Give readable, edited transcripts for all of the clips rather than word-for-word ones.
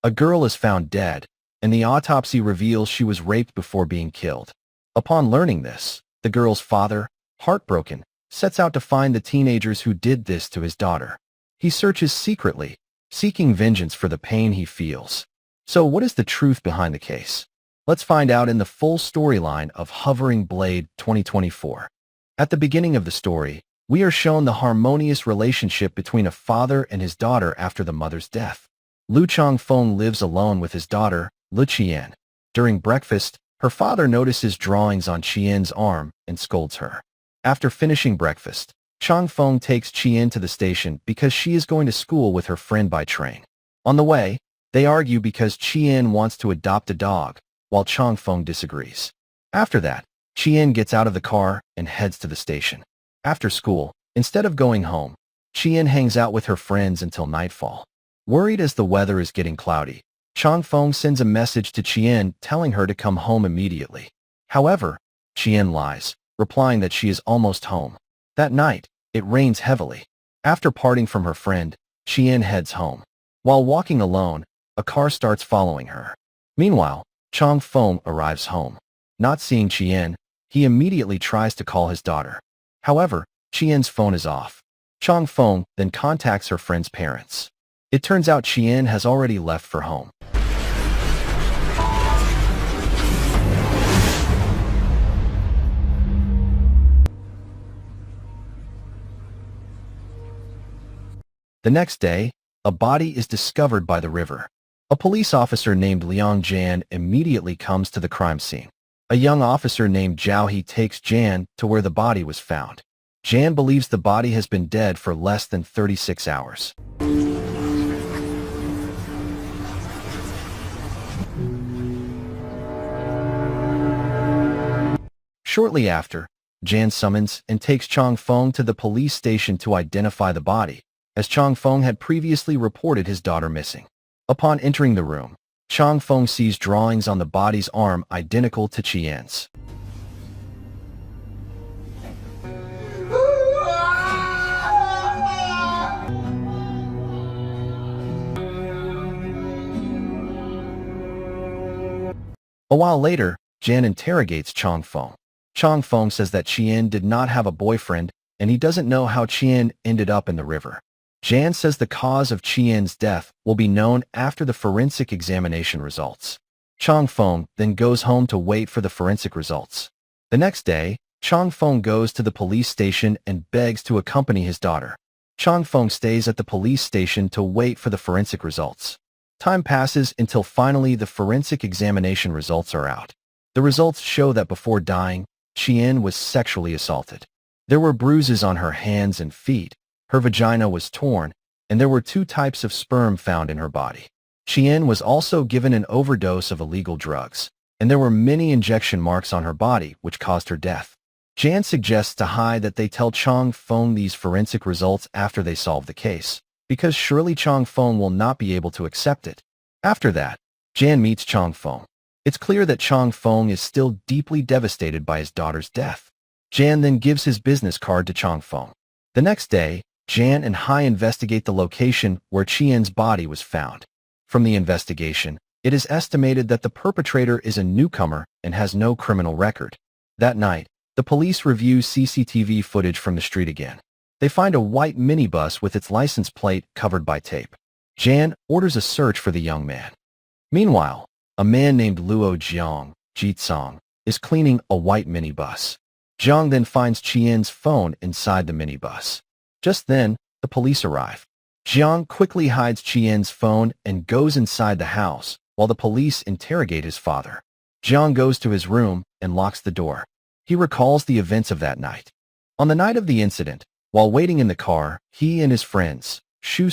A girl is found dead, and the autopsy reveals she was raped before being killed. Upon learning this, the girl's father, heartbroken, sets out to find the teenagers who did this to his daughter. He searches secretly, seeking vengeance for the pain he feels. So what is the truth behind the case? Let's find out in the full storyline of Hovering Blade 2024. At the beginning of the story, we are shown the harmonious relationship between a father and his daughter after the mother's death. Lu Changfeng lives alone with his daughter, Lu Qian. During breakfast, her father notices drawings on Qian's arm and scolds her. After finishing breakfast, Changfeng takes Qian to the station because she is going to school with her friend by train. On the way, they argue because Qian wants to adopt a dog, while Changfeng disagrees. After that, Qian gets out of the car and heads to the station. After school, instead of going home, Qian hangs out with her friends until nightfall. Worried as the weather is getting cloudy, Changfeng sends a message to Qian telling her to come home immediately. However, Qian lies, replying that she is almost home. That night, it rains heavily. After parting from her friend, Qian heads home. While walking alone, a car starts following her. Meanwhile, Changfeng arrives home. Not seeing Qian, he immediately tries to call his daughter. However, Qian's phone is off. Changfeng then contacts her friend's parents. It turns out Qian has already left for home. The next day, a body is discovered by the river. A police officer named Liang Jan immediately comes to the crime scene. A young officer named Zhao He takes Jan to where the body was found. Jan believes the body has been dead for less than 36 hours. Shortly after, Jan summons and takes Changfeng to the police station to identify the body, as Changfeng had previously reported his daughter missing. Upon entering the room, Changfeng sees drawings on the body's arm identical to Qian's. A while later, Jan interrogates Changfeng. Changfeng says that Qian did not have a boyfriend and he doesn't know how Qian ended up in the river. Jan says the cause of Qian's death will be known after the forensic examination results. Changfeng then goes home to wait for the forensic results. The next day, Changfeng goes to the police station and begs to accompany his daughter. Changfeng stays at the police station to wait for the forensic results. Time passes until finally the forensic examination results are out. The results show that before dying, Qian was sexually assaulted. There were bruises on her hands and feet, her vagina was torn, and there were 2 types of sperm found in her body. Qian was also given an overdose of illegal drugs, and there were many injection marks on her body which caused her death. Jan suggests to Hai that they tell Changfeng these forensic results after they solve the case, because surely Changfeng will not be able to accept it. After that, Jan meets Changfeng. It's clear that Changfeng is still deeply devastated by his daughter's death. Jan then gives his business card to Changfeng. The next day, Jan and Hai investigate the location where Qian's body was found. From the investigation, it is estimated that the perpetrator is a newcomer and has no criminal record. That night, the police review CCTV footage from the street again. They find a white minibus with its license plate covered by tape. Jan orders a search for the young man. Meanwhile, a man named Luo Jiang, Jitsong, is cleaning a white minibus. Jiang then finds Qian's phone inside the minibus. Just then, the police arrive. Jiang quickly hides Qian's phone and goes inside the house, while the police interrogate his father. Jiang goes to his room and locks the door. He recalls the events of that night. On the night of the incident, while waiting in the car, he and his friends, Shu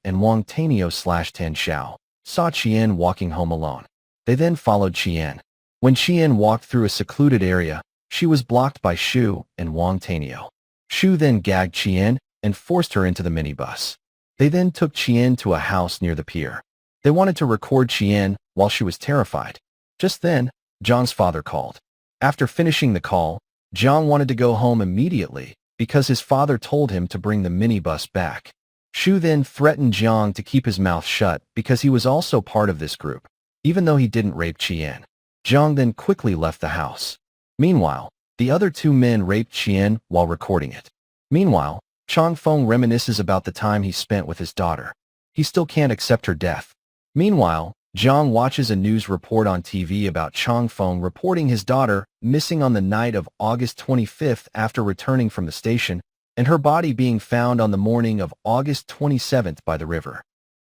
and Wang Tanio/Tan Xiao, saw Qian walking home alone. They then followed Qian. When Qian walked through a secluded area, she was blocked by Shu and Wang Tanio. Shu then gagged Qian and forced her into the minibus. They then took Qian to a house near the pier. They wanted to record Qian while she was terrified. Just then, Zhang's father called. After finishing the call, Zhang wanted to go home immediately because his father told him to bring the minibus back. Shu then threatened Jiang to keep his mouth shut because he was also part of this group, even though he didn't rape Qian. Jiang then quickly left the house. Meanwhile, the other two men raped Qian while recording it. Meanwhile, Chang Feng reminisces about the time he spent with his daughter. He still can't accept her death. Meanwhile, Jiang watches a news report on TV about Chang Feng reporting his daughter missing on the night of August 25th after returning from the station, and her body being found on the morning of August 27th by the river.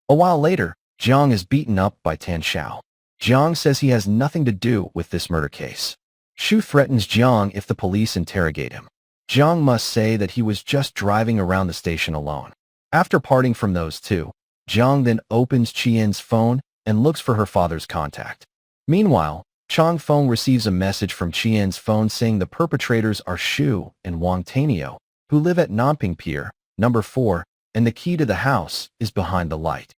A while later, Jiang is beaten up by Tan Xiao. Jiang says he has nothing to do with this murder case. Shu threatens Jiang if the police interrogate him. Jiang must say that he was just driving around the station alone. After parting from those two, Jiang then opens Qian's phone and looks for her father's contact. Meanwhile, Chang Feng receives a message from Qian's phone saying the perpetrators are Shu and Wang Tanio, who live at Nanping Pier, number 4, and the key to the house is behind the light.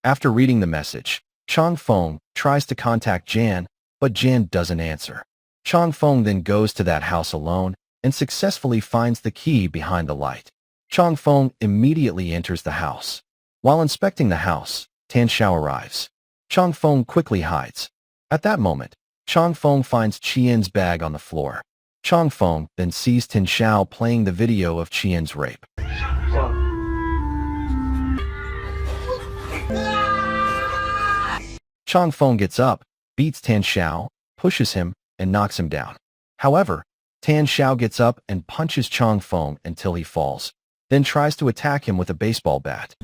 After reading the message, Chang Feng tries to contact Jan, but Jan doesn't answer. Chang Feng then goes to that house alone and successfully finds the key behind the light. Chang Feng immediately enters the house. While inspecting the house, Tan Xiao arrives. Chang Feng quickly hides. At that moment, Chang Feng finds Qian's bag on the floor. Chang Feng then sees Tan Xiao playing the video of Qian's rape. Chang Feng gets up, beats Tan Xiao, pushes him, and knocks him down. However, Tan Xiao gets up and punches Chang Feng until he falls, then tries to attack him with a baseball bat.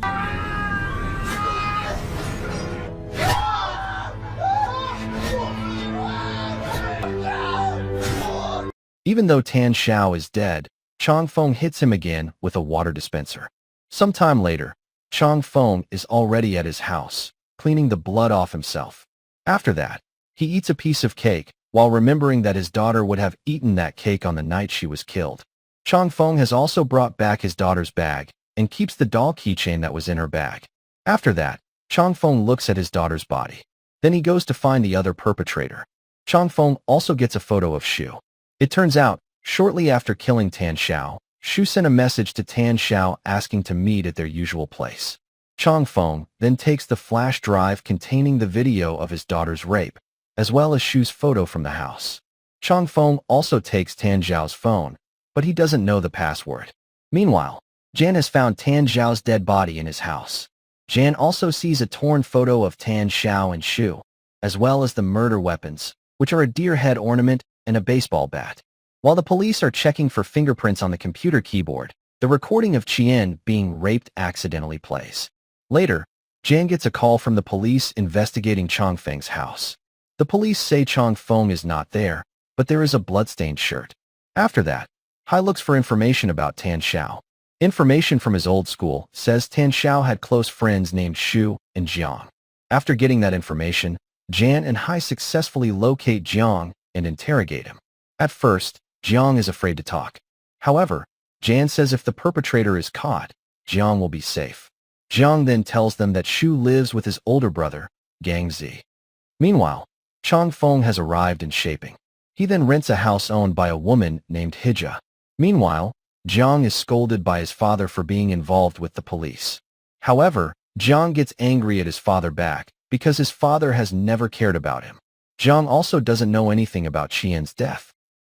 Even though Tan Xiao is dead, Chang Feng hits him again with a water dispenser. Sometime later, Chang Feng is already at his house, cleaning the blood off himself. After that, he eats a piece of cake, while remembering that his daughter would have eaten that cake on the night she was killed. Chang Feng has also brought back his daughter's bag and keeps the doll keychain that was in her bag. After that, Chang Feng looks at his daughter's body. Then he goes to find the other perpetrator. Chang Feng also gets a photo of Shu. It turns out, shortly after killing Tan Xiao, Shu sent a message to Tan Xiao asking to meet at their usual place. Chang Feng then takes the flash drive containing the video of his daughter's rape, as well as Shu's photo from the house. Chang Feng also takes Tan Xiao's phone, but he doesn't know the password. Meanwhile, Jan has found Tan Xiao's dead body in his house. Jan also sees a torn photo of Tan Xiao and Shu, as well as the murder weapons, which are a deer head ornament and a baseball bat. While the police are checking for fingerprints on the computer keyboard, the recording of Qian being raped accidentally plays. Later, Jan gets a call from the police investigating Chang Feng's house. The police say Chang Feng is not there, but there is a bloodstained shirt. After that, Hai looks for information about Tan Xiao. Information from his old school says Tan Xiao had close friends named Shu and Jiang. After getting that information, Jan and Hai successfully locate Jiang and interrogate him. At first, Jiang is afraid to talk. However, Jan says if the perpetrator is caught, Jiang will be safe. Jiang then tells them that Shu lives with his older brother, Gang Zi. Meanwhile, Chang Feng has arrived in Shaping. He then rents a house owned by a woman named Hija. Meanwhile, Jiang is scolded by his father for being involved with the police. However, Jiang gets angry at his father back because his father has never cared about him. Jiang also doesn't know anything about Qian's death.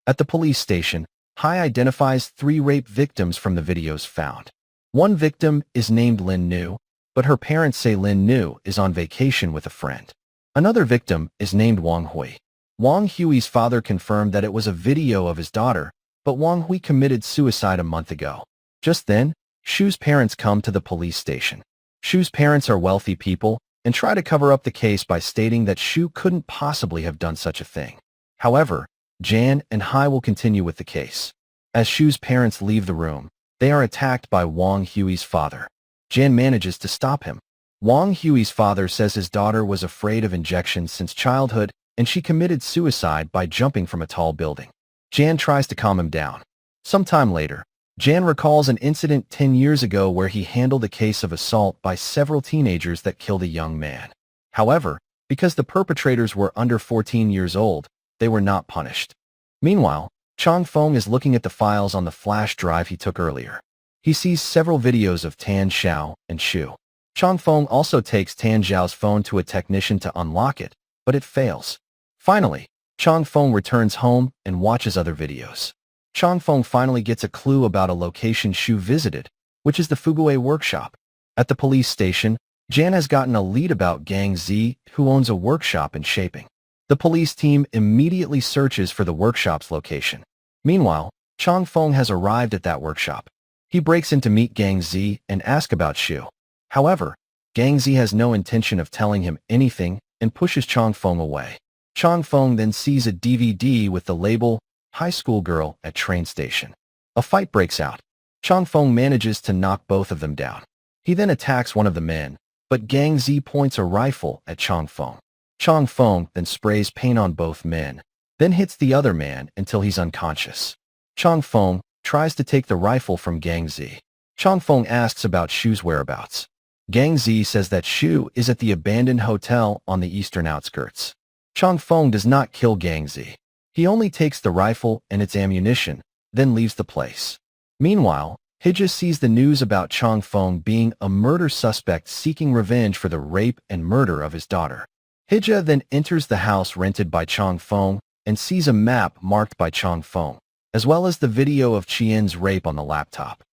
At the police station, Hai identifies 3 rape victims from the videos found. One victim is named Lin Nu, but her parents say Lin Nu is on vacation with a friend. Another victim is named Wang Hui. Wang Hui's father confirmed that it was a video of his daughter, but Wang Hui committed suicide a month ago. Just then, Shu's parents come to the police station. Shu's parents are wealthy people and try to cover up the case by stating that Shu couldn't possibly have done such a thing. However, Jan and Hai will continue with the case. As Shu's parents leave the room, they are attacked by Wang Hui's father. Jan manages to stop him. Wang Hui's father says his daughter was afraid of injections since childhood and she committed suicide by jumping from a tall building. Jan tries to calm him down. Sometime later, Jan recalls an incident 10 years ago where he handled a case of assault by several teenagers that killed a young man. However, because the perpetrators were under 14 years old, they were not punished. Meanwhile, Chang Feng is looking at the files on the flash drive he took earlier. He sees several videos of Tan Xiao and Shu. Changfeng also takes Tan Xiao's phone to a technician to unlock it, but it fails. Finally, Changfeng returns home and watches other videos. Changfeng finally gets a clue about a location Shu visited, which is the Fuguei workshop. At the police station, Jan has gotten a lead about Gang Z, who owns a workshop in shaping. The police team immediately searches for the workshop's location. Meanwhile, Changfeng has arrived at that workshop. He breaks in to meet Gang Z and ask about Shu. However, Gang Z has no intention of telling him anything and pushes Changfeng away. Changfeng then sees a DVD with the label High School Girl at train station. A fight breaks out. Changfeng manages to knock both of them down. He then attacks one of the men, but Gang Z points a rifle at Changfeng. Changfeng then sprays paint on both men, then hits the other man until he's unconscious. Changfeng tries to take the rifle from Gang Z. Changfeng asks about Shu's whereabouts. Gang Z says that Shu is at the abandoned hotel on the eastern outskirts. Changfeng does not kill Gang Z. He only takes the rifle and its ammunition, then leaves the place. Meanwhile, Hija sees the news about Changfeng being a murder suspect seeking revenge for the rape and murder of his daughter. Hija then enters the house rented by Changfeng and sees a map marked by Changfeng, as well as the video of Qian's rape on the laptop.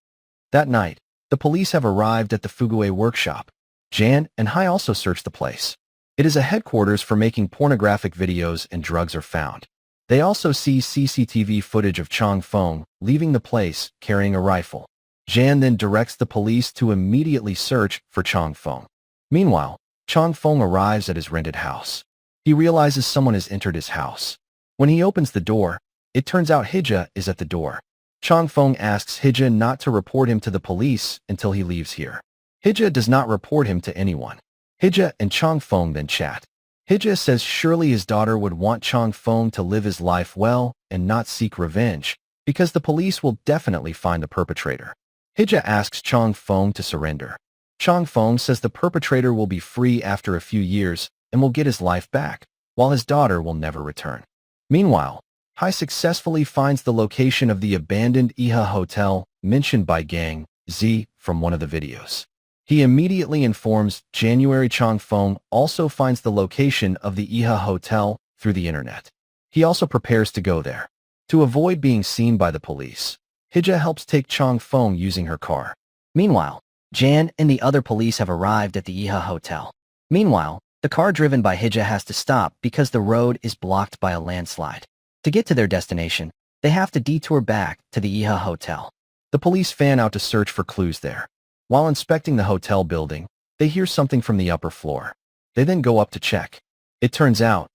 That night, the police have arrived at the Fuguei workshop. Jan and Hai also search the place. It is a headquarters for making pornographic videos, and drugs are found. They also see CCTV footage of Changfeng leaving the place carrying a rifle. Jan then directs the police to immediately search for Changfeng. Meanwhile, Changfeng arrives at his rented house. He realizes someone has entered his house. When he opens the door, it turns out Hija is at the door. Changfeng asks Hija not to report him to the police until he leaves here. Hija does not report him to anyone. Hija and Changfeng then chat. Hija says surely his daughter would want Changfeng to live his life well and not seek revenge, because the police will definitely find the perpetrator. Hija asks Changfeng to surrender. Changfeng says the perpetrator will be free after a few years and will get his life back, while his daughter will never return. Meanwhile, Hai successfully finds the location of the abandoned Iha Hotel mentioned by Gang Z from one of the videos. He immediately informs January Changfeng also finds the location of the Iha Hotel through the internet. He also prepares to go there. To avoid being seen by the police, Hija helps take Changfeng using her car. Meanwhile, Jan and the other police have arrived at the Iha Hotel. Meanwhile, the car driven by Hija has to stop because the road is blocked by a landslide. To get to their destination, they have to detour back to the Iha Hotel. The police fan out to search for clues there. While inspecting the hotel building, they hear something from the upper floor. They then go up to check. It turns out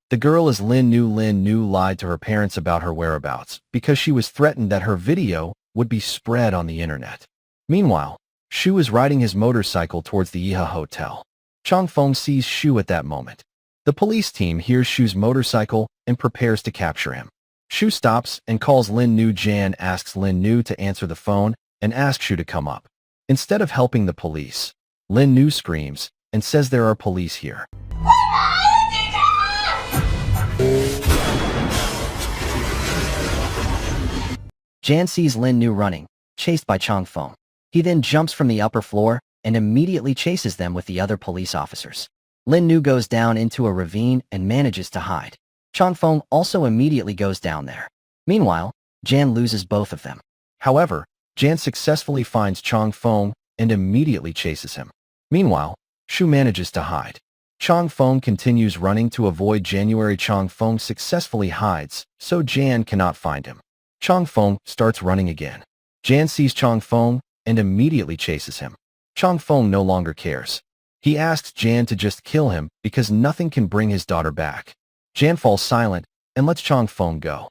the girl is Lin Nu. Lin Nu lied to her parents about her whereabouts because she was threatened that her video would be spread on the internet. Meanwhile, Shu is riding his motorcycle towards the Iha Hotel. Changfeng sees Shu at that moment. The police team hears Shu's motorcycle and prepares to capture him. Shu stops and calls Lin Nu. Jan asks Lin Nu to answer the phone and asks Shu to come up. Instead of helping the police, Lin Nu screams and says there are police here. Jan sees Lin Nu running, chased by Changfeng. He then jumps from the upper floor and immediately chases them with the other police officers. Lin Nu goes down into a ravine and manages to hide. Changfeng also immediately goes down there. Meanwhile, Jan loses both of them. However, Jan successfully finds Changfeng and immediately chases him. Meanwhile, Shu manages to hide. Changfeng continues running to avoid January. Changfeng successfully hides, so Jan cannot find him. Changfeng starts running again. Jan sees Changfeng and immediately chases him. Changfeng no longer cares. He asks Jan to just kill him because nothing can bring his daughter back. Jan falls silent and lets Changfeng go.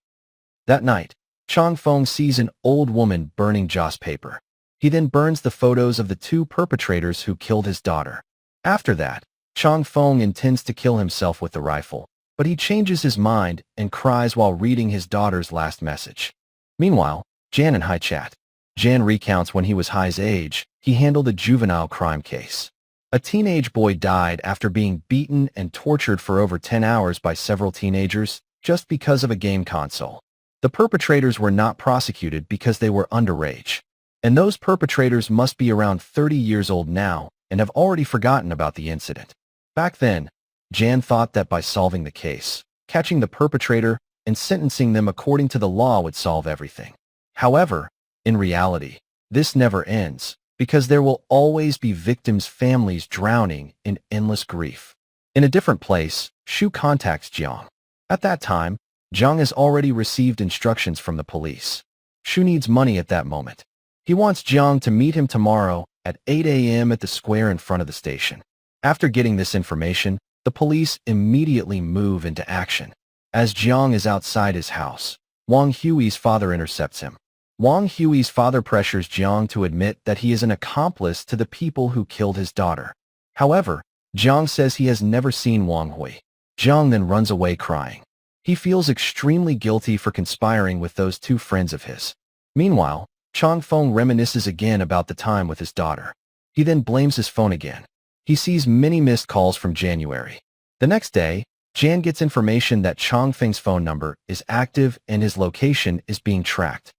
That night, Changfeng sees an old woman burning joss paper. He then burns the photos of the two perpetrators who killed his daughter. After that, Changfeng intends to kill himself with the rifle, but he changes his mind and cries while reading his daughter's last message. Meanwhile, Jan and Hai chat. Jan recounts when he was Hai's age, he handled a juvenile crime case. A teenage boy died after being beaten and tortured for over 10 hours by several teenagers just because of a game console. The perpetrators were not prosecuted because they were underage. And those perpetrators must be around 30 years old now and have already forgotten about the incident. Back then, Jan thought that by solving the case, catching the perpetrator, and sentencing them according to the law would solve everything. However, in reality, this never ends, because there will always be victims' families drowning in endless grief. In a different place, Shu contacts Jiang. At that time, Jiang has already received instructions from the police. Shu needs money at that moment. He wants Jiang to meet him tomorrow at 8 a.m. at the square in front of the station. After getting this information, the police immediately move into action. As Jiang is outside his house, Wang Hui's father intercepts him. Wang Hui's father pressures Jiang to admit that he is an accomplice to the people who killed his daughter. However, Jiang says he has never seen Wang Hui. Jiang then runs away crying. He feels extremely guilty for conspiring with those two friends of his. Meanwhile, Chang Feng reminisces again about the time with his daughter. He then blames his phone again. He sees many missed calls from January. The next day, Jan gets information that Chang Feng's phone number is active and his location is being tracked.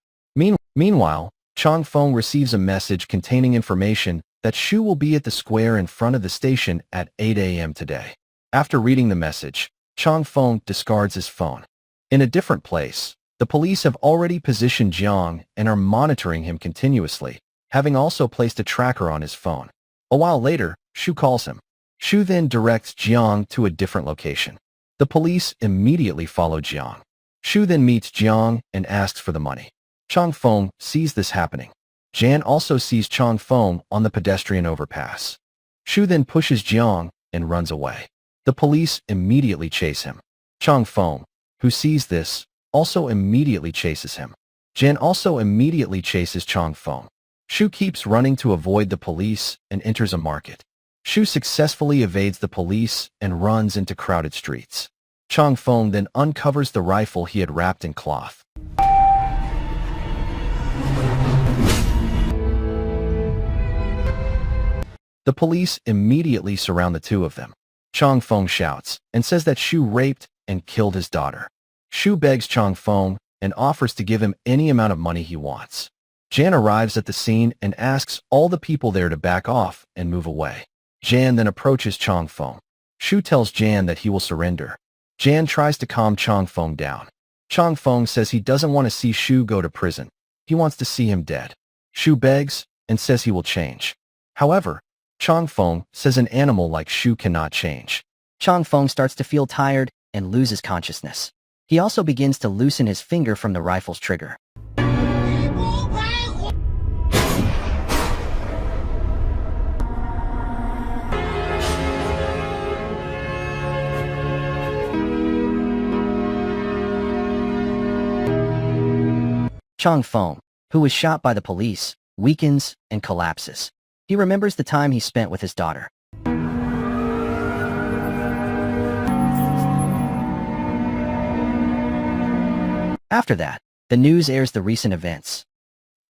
Meanwhile, Chang Feng receives a message containing information that Shu will be at the square in front of the station at 8 a.m. today. After reading the message, Chang Feng discards his phone. In a different place, the police have already positioned Jiang and are monitoring him continuously, having also placed a tracker on his phone. A while later, Shu calls him. Shu then directs Jiang to a different location. The police immediately follow Jiang. Shu then meets Jiang and asks for the money. Chang Feng sees this happening. Jan also sees Chang Feng on the pedestrian overpass. Shu then pushes Jiang and runs away. The police immediately chase him. Chang Feng, who sees this, also immediately chases him. Jan also immediately chases Chang Feng. Shu keeps running to avoid the police and enters a market. Shu successfully evades the police and runs into crowded streets. Chang Feng then uncovers the rifle he had wrapped in cloth. The police immediately surround the two of them. Chang Feng shouts and says that Shu raped and killed his daughter. Shu begs Chang Feng and offers to give him any amount of money he wants. Jan arrives at the scene and asks all the people there to back off and move away. Jan then approaches Chang Feng. Shu tells Jan that he will surrender. Jan tries to calm Chang Feng down. Chang Feng says he doesn't want to see Shu go to prison. He wants to see him dead. Shu begs and says he will change. However, Chang Feng says an animal like Shu cannot change. Chang Feng starts to feel tired and loses consciousness. He also begins to loosen his finger from the rifle's trigger. Chang Feng, who was shot by the police, weakens and collapses. He remembers the time he spent with his daughter. After that, the news airs the recent events.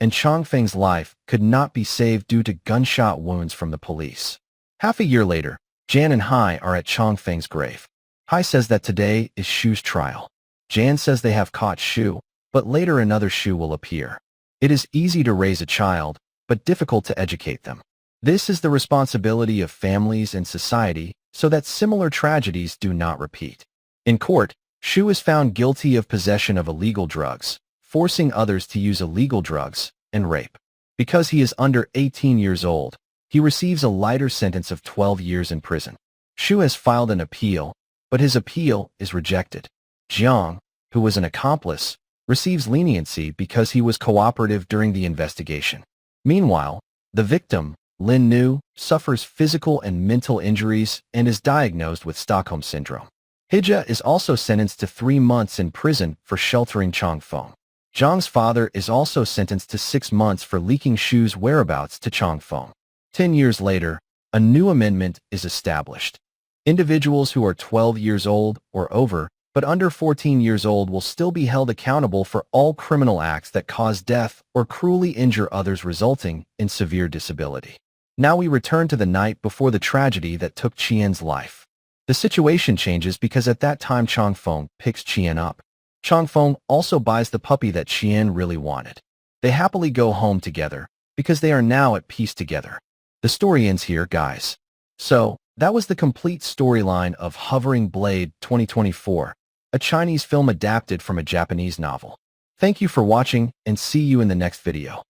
And Chang Feng's life could not be saved due to gunshot wounds from the police. Half a year later, Jan and Hai are at Chang Feng's grave. Hai says that today is Shu's trial. Jan says they have caught Shu, but later another Shu will appear. It is easy to raise a child, but difficult to educate them. This is the responsibility of families and society so that similar tragedies do not repeat. In court, Shu is found guilty of possession of illegal drugs, forcing others to use illegal drugs, and rape. Because he is under 18 years old, he receives a lighter sentence of 12 years in prison. Shu has filed an appeal, but his appeal is rejected. Jiang, who was an accomplice, receives leniency because he was cooperative during the investigation. Meanwhile, the victim, Lin Nu, suffers physical and mental injuries and is diagnosed with Stockholm Syndrome. Hija is also sentenced to 3 months in prison for sheltering Chang Feng. Zhang's father is also sentenced to 6 months for leaking Shu's whereabouts to Chang Feng. 10 years later, a new amendment is established. Individuals who are 12 years old or over but under 14 years old will still be held accountable for all criminal acts that cause death or cruelly injure others resulting in severe disability. Now we return to the night before the tragedy that took Qian's life. The situation changes because at that time Changfeng picks Qian up. Changfeng also buys the puppy that Qian really wanted. They happily go home together because they are now at peace together. The story ends here, guys. So, that was the complete storyline of Hovering Blade 2024, a Chinese film adapted from a Japanese novel. Thank you for watching and see you in the next video.